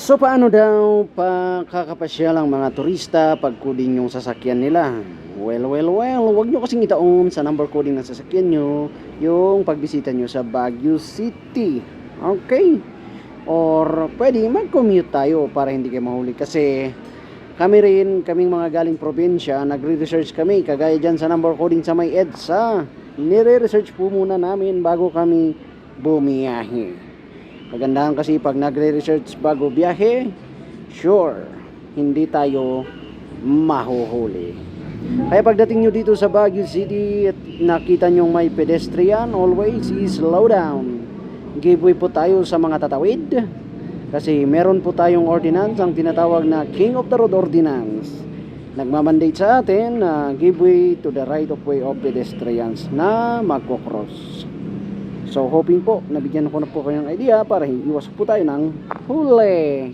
So paano daw pakakapasya lang mga turista pag coding yung sasakyan nila? Well, wag nyo kasing itaon sa number coding ng sasakyan nyo yung pagbisita nyo sa Baguio City. Okay? Or pwede mag-commute tayo para hindi kayo mahuli kasi kaming mga galing probinsya, nagre-research kami kagaya dyan sa number coding sa may EDSA. Nire-research po muna namin bago kami bumiyahe. Kagandahan kasi pag nagre-research bago biyahe, sure, hindi tayo mahuhuli. Kaya pagdating nyo dito sa Baguio City at nakita nyo may pedestrian, always slow down. Giveaway po tayo sa mga tatawid. Kasi meron po tayong ordinance, ang tinatawag na King of the Road Ordinance. Nagmamandate sa atin na giveaway to the right of way of pedestrians na magkocross. So hoping po, nabigyan ko na po kayo ng idea para iwas po tayo ng huli.